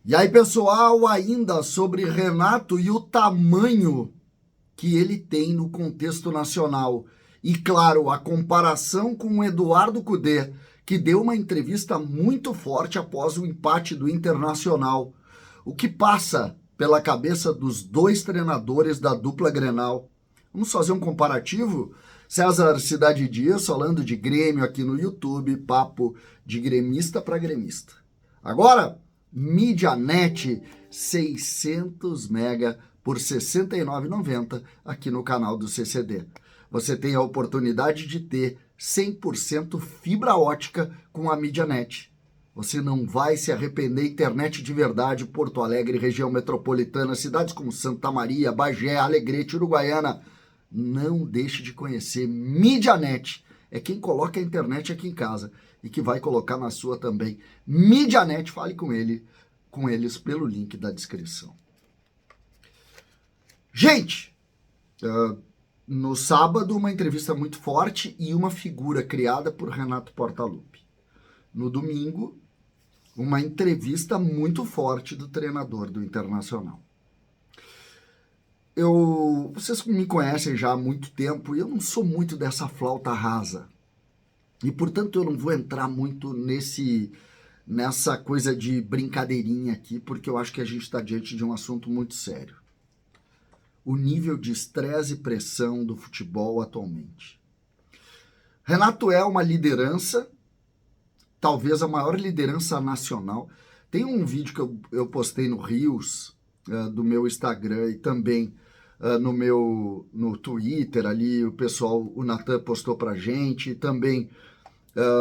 E aí, pessoal, ainda sobre Renato e o tamanho que ele tem no contexto nacional. E, claro, a comparação com o Eduardo Cudê, que deu uma entrevista muito forte após o empate do Internacional. O que passa pela cabeça dos dois treinadores da dupla Grenal? Vamos fazer um comparativo? César Cidade Dias falando de Grêmio aqui no YouTube, papo de gremista para gremista. Agora, MediaNet 600 mega por R$ 69,90 aqui no canal do CCD. Você tem a oportunidade de ter 100% fibra ótica com a MediaNet. Você não vai se arrepender. Internet de verdade, Porto Alegre, região metropolitana, cidades como Santa Maria, Bagé, Alegrete, Uruguaiana. Não deixe de conhecer MediaNet. É quem coloca a internet aqui em casa e que vai colocar na sua também. MediaNet, fale com eles pelo link da descrição. Gente, no sábado uma entrevista muito forte e uma figura criada por Renato Portaluppi. No domingo, uma entrevista muito forte do treinador do Internacional. Vocês me conhecem já há muito tempo e eu não sou muito dessa flauta rasa. E, portanto, eu não vou entrar muito nessa coisa de brincadeirinha aqui, porque eu acho que a gente está diante de um assunto muito sério. O nível de estresse e pressão do futebol atualmente. Renato é uma liderança, talvez a maior liderança nacional. Tem um vídeo que eu postei no Reels, do meu Instagram e também no Twitter ali, o Natan postou pra gente, e também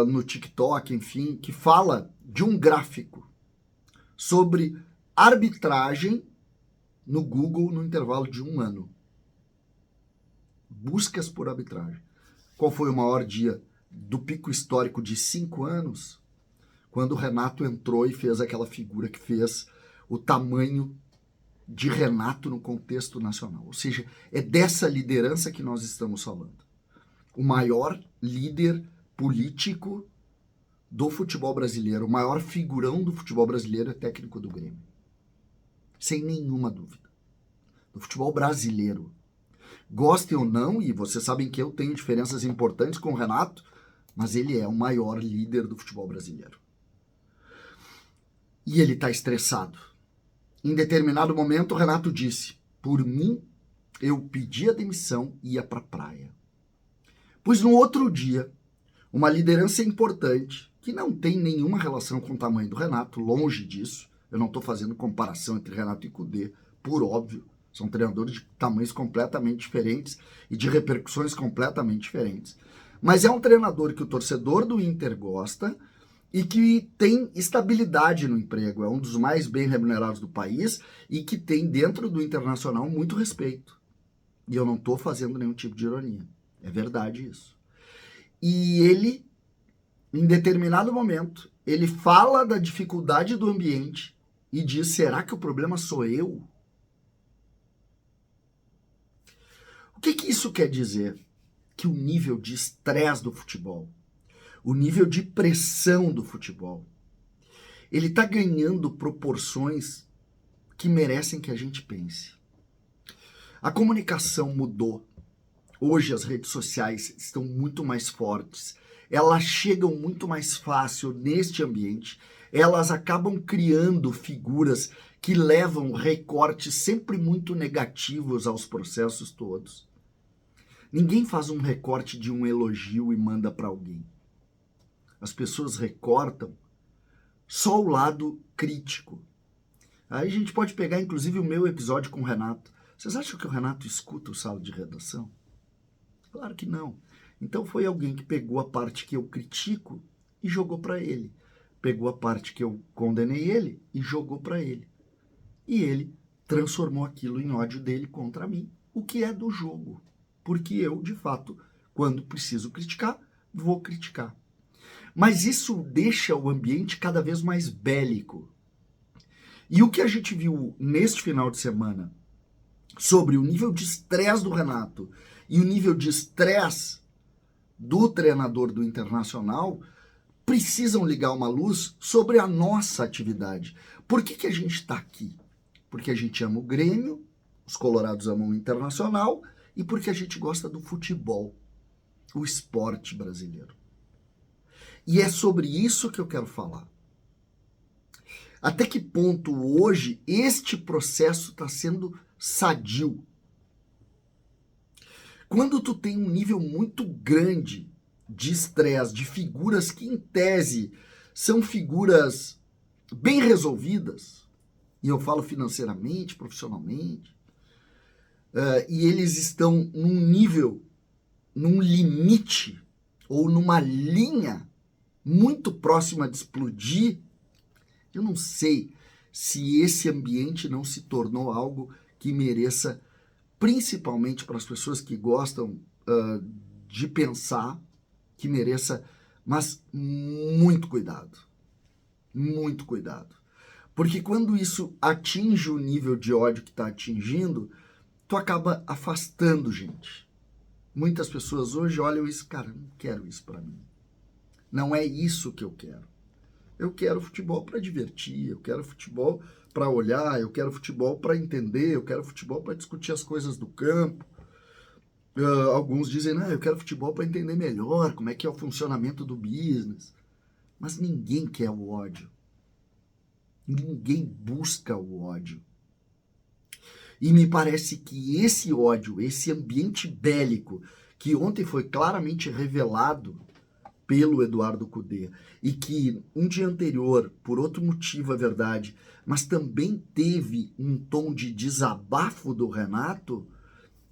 no TikTok, enfim, que fala de um gráfico sobre arbitragem no Google no intervalo de 1 ano. Buscas por arbitragem. Qual foi o maior dia do pico histórico de 5 anos? Quando o Renato entrou e fez aquela figura que fez o tamanho de Renato no contexto nacional. Ou seja, é dessa liderança que nós estamos falando. O maior líder político do futebol brasileiro, o maior figurão do futebol brasileiro é técnico do Grêmio. Sem nenhuma dúvida. Do futebol brasileiro. Gostem ou não, e vocês sabem que eu tenho diferenças importantes com o Renato, mas ele é o maior líder do futebol brasileiro. E ele está estressado. Em determinado momento, o Renato disse: por mim, eu pedi a demissão e ia para a praia. Pois no outro dia, uma liderança importante, que não tem nenhuma relação com o tamanho do Renato, longe disso, eu não estou fazendo comparação entre Renato e Cudê, por óbvio, são treinadores de tamanhos completamente diferentes e de repercussões completamente diferentes. Mas é um treinador que o torcedor do Inter gosta e que tem estabilidade no emprego, é um dos mais bem remunerados do país e que tem dentro do Internacional muito respeito. E eu não estou fazendo nenhum tipo de ironia, é verdade isso. E ele, em determinado momento, ele fala da dificuldade do ambiente e diz: será que o problema sou eu? O que isso quer dizer? Que o nível de estresse do futebol, o nível de pressão do futebol, ele está ganhando proporções que merecem que a gente pense. A comunicação mudou. Hoje as redes sociais estão muito mais fortes. Elas chegam muito mais fácil neste ambiente. Elas acabam criando figuras que levam recortes sempre muito negativos aos processos todos. Ninguém faz um recorte de um elogio e manda para alguém. As pessoas recortam só o lado crítico. Aí a gente pode pegar, inclusive, o meu episódio com o Renato. Vocês acham que o Renato escuta o sala de redação? Claro que não. Então foi alguém que pegou a parte que eu critico e jogou para ele. Pegou a parte que eu condenei ele e jogou para ele. E ele transformou aquilo em ódio dele contra mim, o que é do jogo. Porque eu, de fato, quando preciso criticar, vou criticar. Mas isso deixa o ambiente cada vez mais bélico. E o que a gente viu neste final de semana sobre o nível de estresse do Renato e o nível de estresse do treinador do Internacional precisam ligar uma luz sobre a nossa atividade. Por que a gente está aqui? Porque a gente ama o Grêmio, os colorados amam o Internacional e porque a gente gosta do futebol, o esporte brasileiro. E é sobre isso que eu quero falar. Até que ponto hoje este processo está sendo sadio? Quando tu tem um nível muito grande de estresse, de figuras que em tese são figuras bem resolvidas, e eu falo financeiramente, profissionalmente, e eles estão num nível, num limite, ou numa linha muito próxima de explodir, eu não sei se esse ambiente não se tornou algo que mereça, principalmente para as pessoas que gostam de pensar, que mereça, mas muito cuidado. Muito cuidado. Porque quando isso atinge o nível de ódio que está atingindo, tu acaba afastando gente. Muitas pessoas hoje olham isso, cara, não quero isso para mim. Não é isso que eu quero. Eu quero futebol para divertir, eu quero futebol para olhar, eu quero futebol para entender, eu quero futebol para discutir as coisas do campo. Alguns dizem, não, eu quero futebol para entender melhor como é que é o funcionamento do business. Mas ninguém quer o ódio. Ninguém busca o ódio. E me parece que esse ódio, esse ambiente bélico, que ontem foi claramente revelado pelo Eduardo Cudê, e que um dia anterior, por outro motivo, é verdade, mas também teve um tom de desabafo do Renato,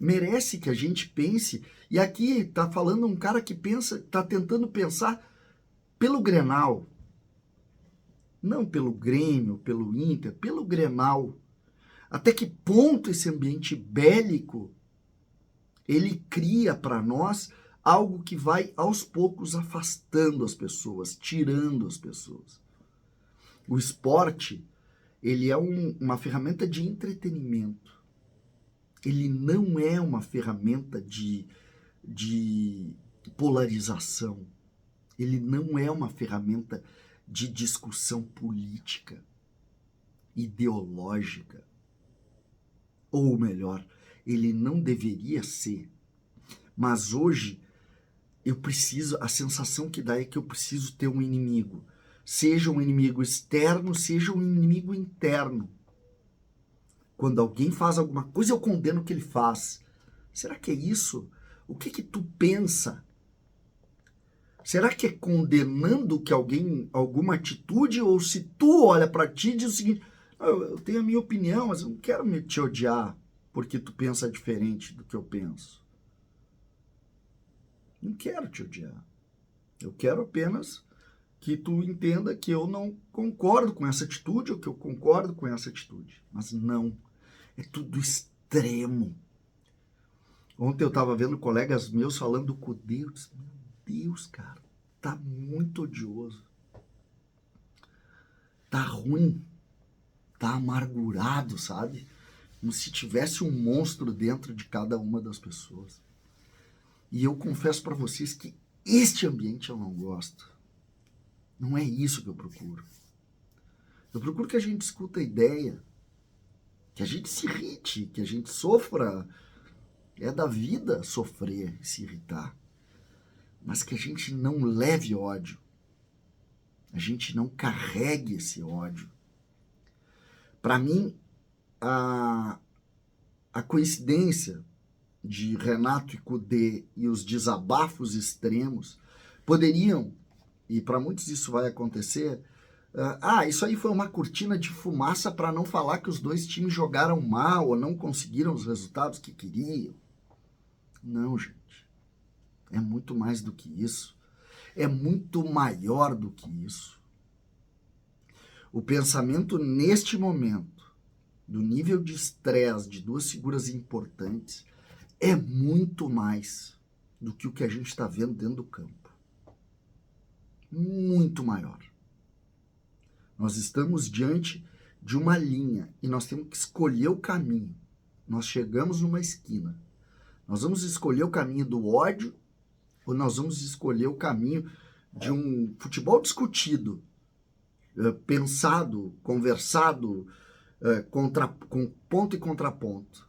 merece que a gente pense, e aqui está falando um cara que pensa, está tentando pensar pelo Grenal, não pelo Grêmio, pelo Inter, pelo Grenal. Até que ponto esse ambiente bélico ele cria para nós algo que vai aos poucos afastando as pessoas, tirando as pessoas. O esporte, ele é uma ferramenta de entretenimento. Ele não é uma ferramenta de polarização. Ele não é uma ferramenta de discussão política, ideológica. Ou melhor, ele não deveria ser. Mas hoje, a sensação que dá é que eu preciso ter um inimigo. Seja um inimigo externo, seja um inimigo interno. Quando alguém faz alguma coisa, eu condeno o que ele faz. Será que é isso? O que tu pensa? Será que é condenando que alguma atitude, ou se tu olha para ti e diz o seguinte, eu tenho a minha opinião, mas eu não quero te odiar porque tu pensa diferente do que eu penso. Não quero te odiar. Eu quero apenas que tu entenda que eu não concordo com essa atitude ou que eu concordo com essa atitude. Mas não. É tudo extremo. Ontem eu estava vendo colegas meus falando do Cudê. Eu disse, meu Deus, cara, tá muito odioso. Tá ruim. Tá amargurado, sabe? Como se tivesse um monstro dentro de cada uma das pessoas. E eu confesso para vocês que este ambiente eu não gosto. Não é isso que eu procuro. Eu procuro que a gente escuta a ideia, que a gente se irrite, que a gente sofra. É da vida sofrer e se irritar. Mas que a gente não leve ódio. A gente não carregue esse ódio. Para mim, a coincidência de Renato e Cudê e os desabafos extremos poderiam, e para muitos isso vai acontecer, isso aí foi uma cortina de fumaça para não falar que os dois times jogaram mal ou não conseguiram os resultados que queriam. Não, gente. É muito mais do que isso. É muito maior do que isso. O pensamento neste momento, do nível de estresse de duas figuras importantes, é muito mais do que o que a gente está vendo dentro do campo. Muito maior. Nós estamos diante de uma linha e nós temos que escolher o caminho. Nós chegamos numa esquina. Nós vamos escolher o caminho do ódio ou nós vamos escolher o caminho de um futebol discutido, pensado, conversado, com ponto e contraponto,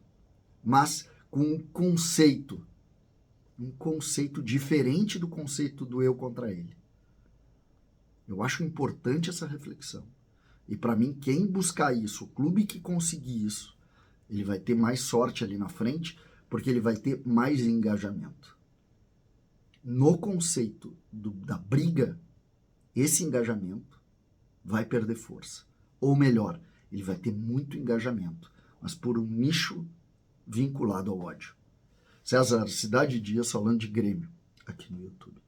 mas com um conceito diferente do conceito do eu contra ele. Eu acho importante essa reflexão. E para mim, quem buscar isso, o clube que conseguir isso, ele vai ter mais sorte ali na frente, porque ele vai ter mais engajamento. No conceito da briga, esse engajamento vai perder força. Ou melhor, ele vai ter muito engajamento, mas por um nicho vinculado ao ódio. César, Cidade Dias falando de Grêmio, aqui no YouTube.